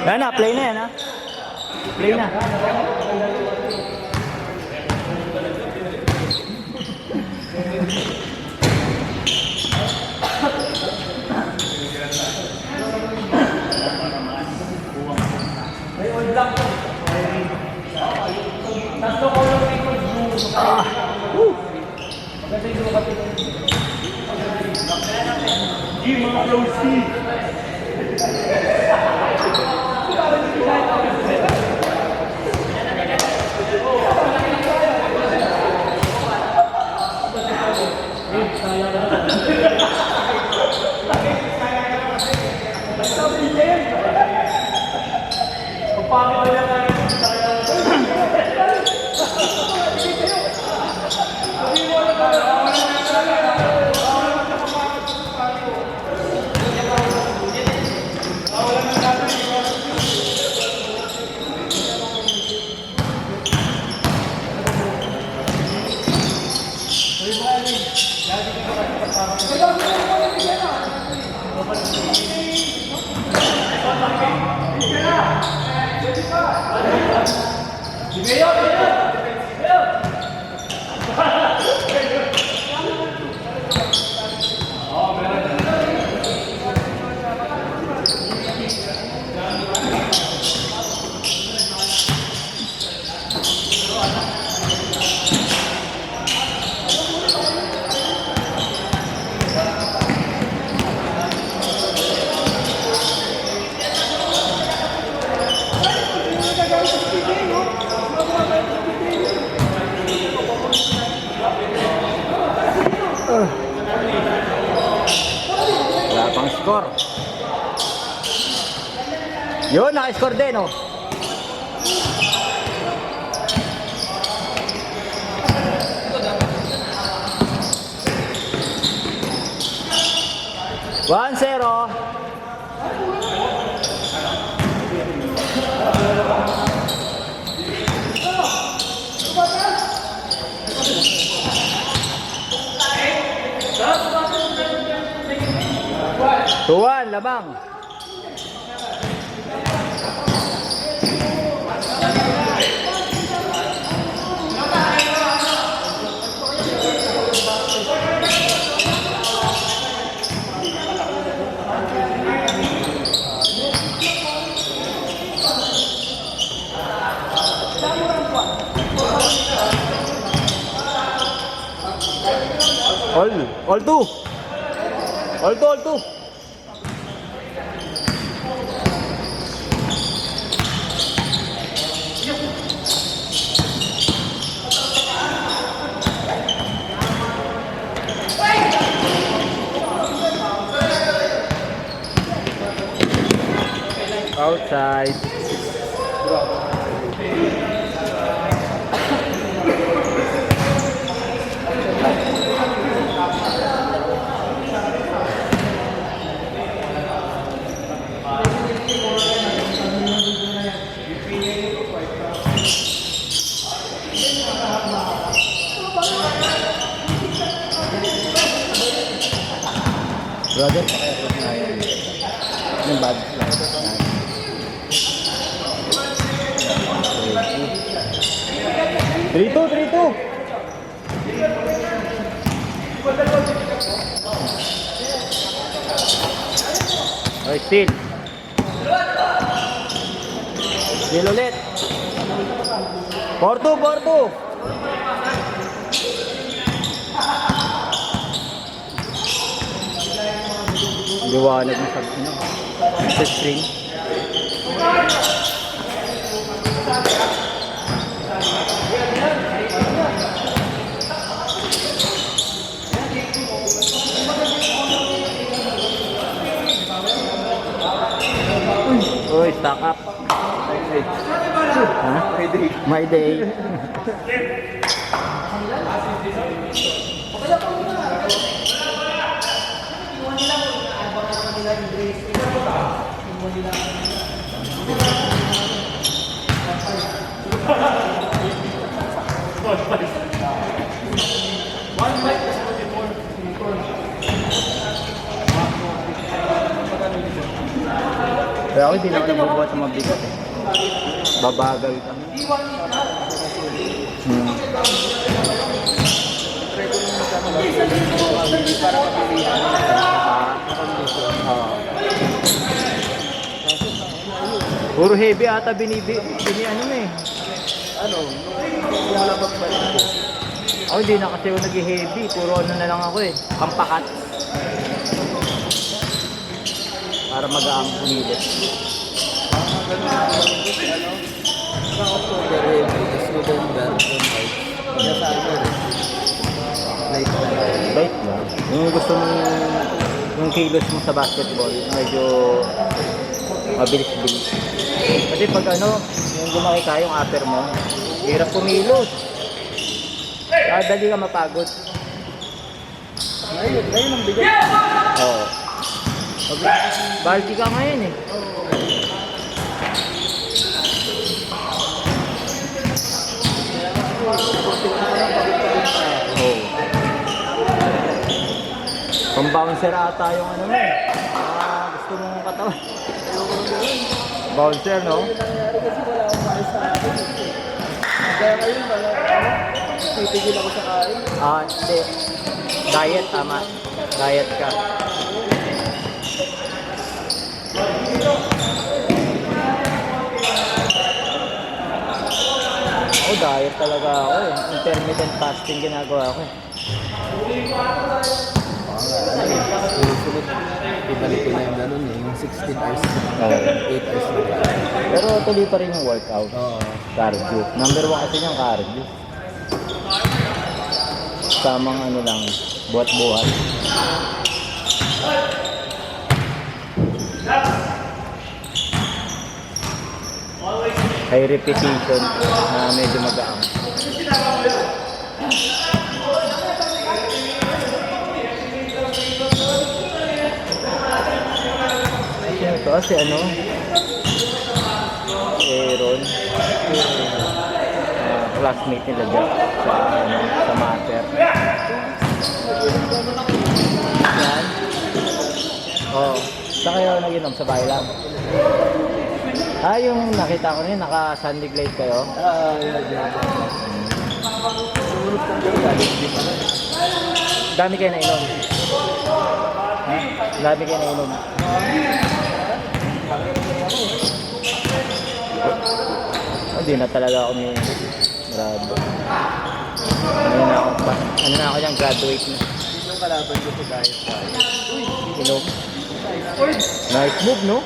Yan na, play na yan ha. Play na. Tatlo ko lang record mo. Maganda yung lukat ito. Di mga Rosie. Pagpapit na lang tayo. Wala pang score. Yun, naka-score din oh. One zero. Tuwan, labang. All two. Outside. Brother, pakayakot na yan. Yung bad. 3-2. Okay, still. Still ulit. 4-2. Liwanag na sa screen. Uy, stack up. Ha? My day. Kaya ako hindi na ako nagbubuhat ng mabigat eh. Babagal ka. Hmm. Puro heavy ata ano eh. Ano? Wala magbalik ko. Ako hindi na kasi ako nag-heavy. Puro ano na lang ako eh. Kampakat. Para magaang pumilit. Sa October eh, tapos November, kaya sa akin, late na lang. Light lang. Yung gusto mong yung kilos mo sa basketball, medyo mabilis-bilis. Kasi pag ano, yung lumaki ka yung upper mo, hirap kumilos. Dali ka mapagod. Ngayon ang bigat. Oo. Balti ka ngayon eh. Oo. Pang-bouncer ata yung ano mo eh. Gusto mong katawan. Bouncer, no? Nangyari kasi wala akong kain sa akin. Kaya ngayon, titigil ako sa kain. Hindi. Diet, tama. Diet ka. Ako, diet talaga ako eh. Intermittent fasting ginagawa ko eh. Sunod, ibalik ko na yung ganun eh, yung 16 hours, Oo. 8 hours na lang. Pero tuloy pa rin yung workout. Oo. Cardio. Number 1 kasi yung cardio. Tamang ano lang, buhat-buhat. High repetition na medyo magaang. Ito kasi ano, Aaron, classmate nila dyan sa mater. Yan. Oh, saan kayo nag-inom? Sa bahay lang? Yung nakita ko rin, naka-sundig light kayo. Yeah. Sumunod kang gano'n, galing din pala. Dami kayo nainom. Dami kayo nainom. Hindi na talaga ako may grado. Ano na ako dyan, graduate na. Yung kalaban ko sa diet tayo. Inom. Nice move, no?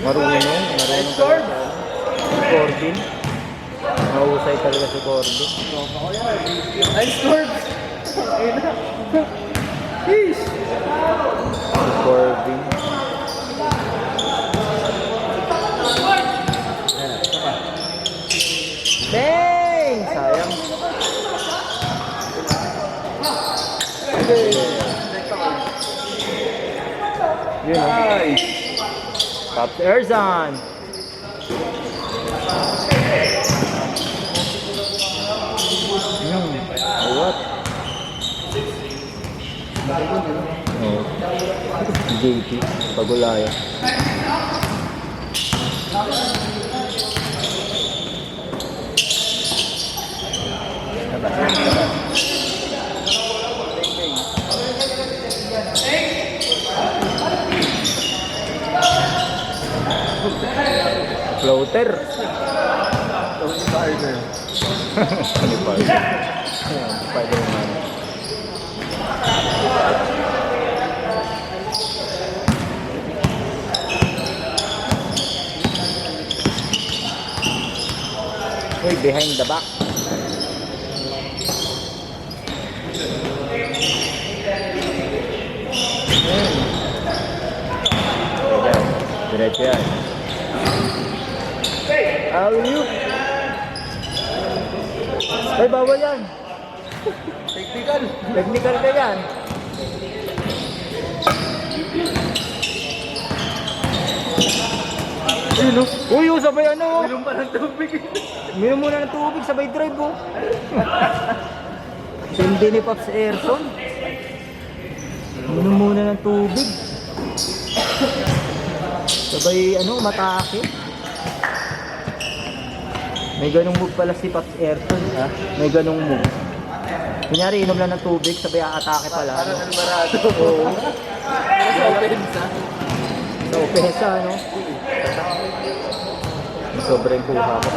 Marunong. Nice sword! Corbin. Mahusay talaga si Corbin. Nice sword! Ayun na. Peace! Si Corbin. Dang! Sayang. Yun, no? Nice! Top to Erzan. What? Oh. JP, Pagulaya. Floater. Tony Parker. Tony Parker. Spider-Man. Uy, behind the back. Diretso yan. Alley-oop. Ay, bawal yan. Technical. Technical ka yan. Ayun o. Uy, sabay ano. Inom pa ng tubig. Minom muna ng tubig, sabay drive o. Hindi ni Pops Erson. Minom muna ng tubig. Sabay ano, matake. May ganung move pala si Pops Ayrton, ha? May ganung move. Kunyari, inom lang ng tubig, sabay aatake pala. Parang Ano? Alvarado. Oo. Pero sa offense, ha? So, pesa, ano? Sobrang kuha ko.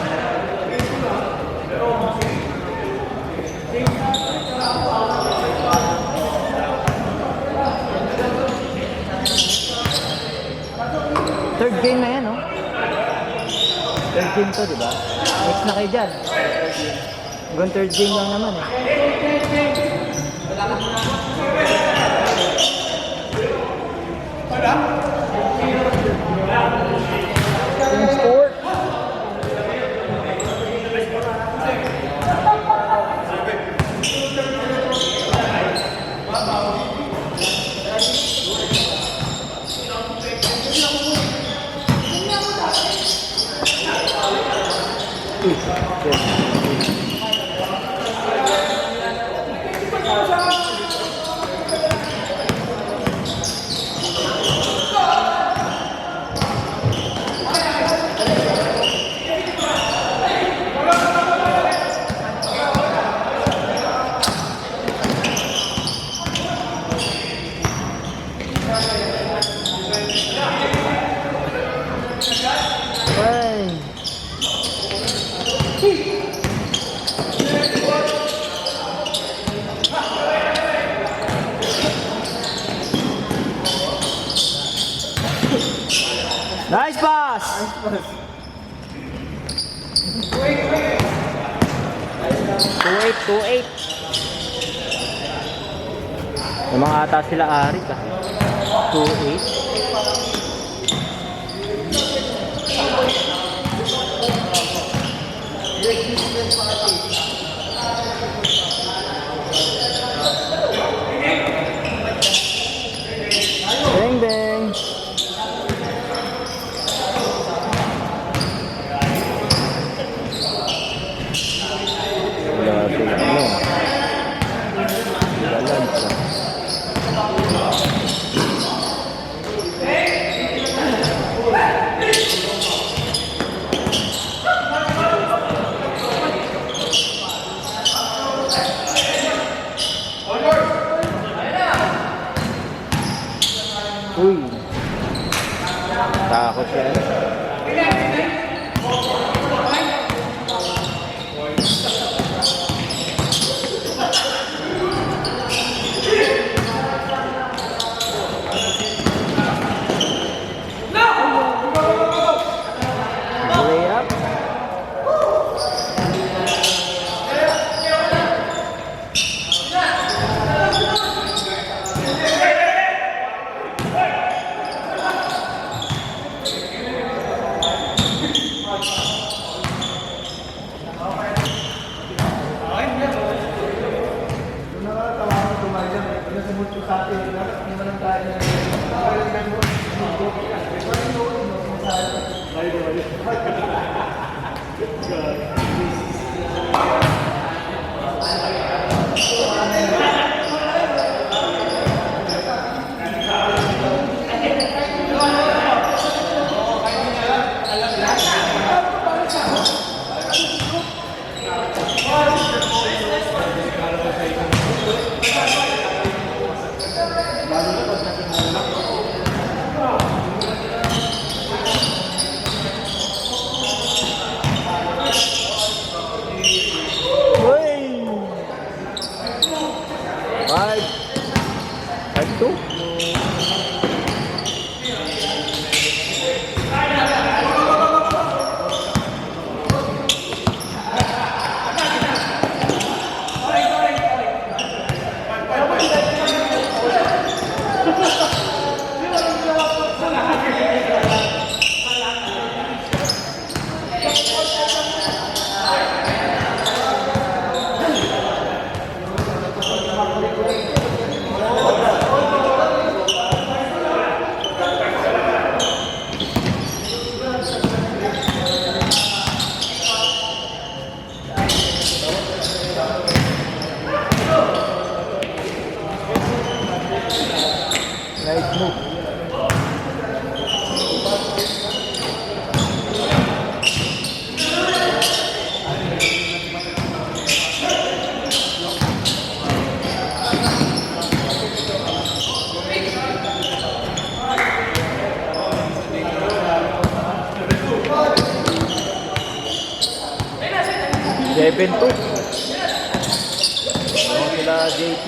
Third game na yan, no? Third game to, di ba? Next na kayo dyan. Hanggang third game lang naman, eh. Team sport. Ay. Nice pass! 2-8. Yung mga ata sila Arik, ah. 2-8. Bang bang. Wala sila ano. Sila lansa. Uy. Takot siya. Way up. 7-2. Ano sila JP?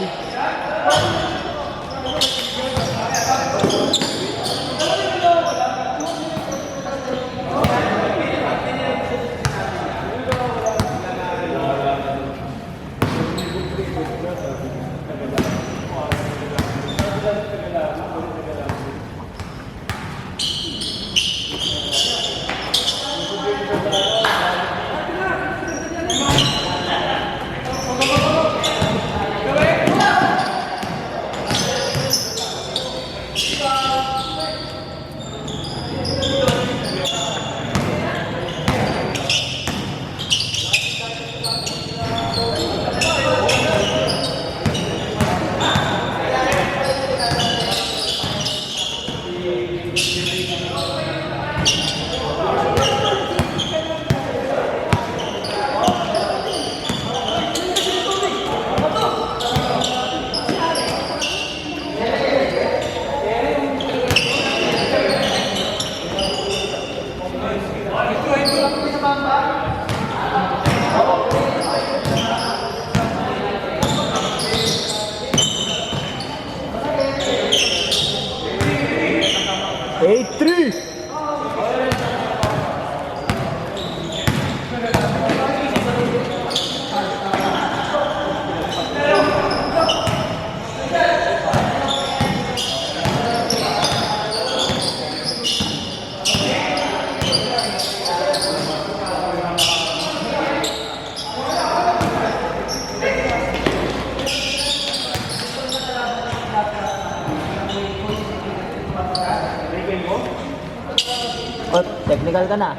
Eight, 3. Oh, technical ka na.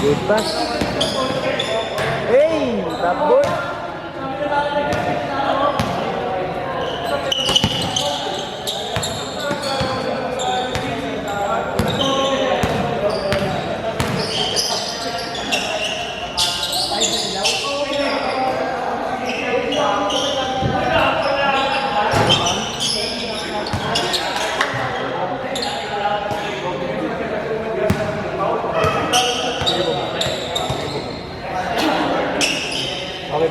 Good pass. Hey, top board. Okay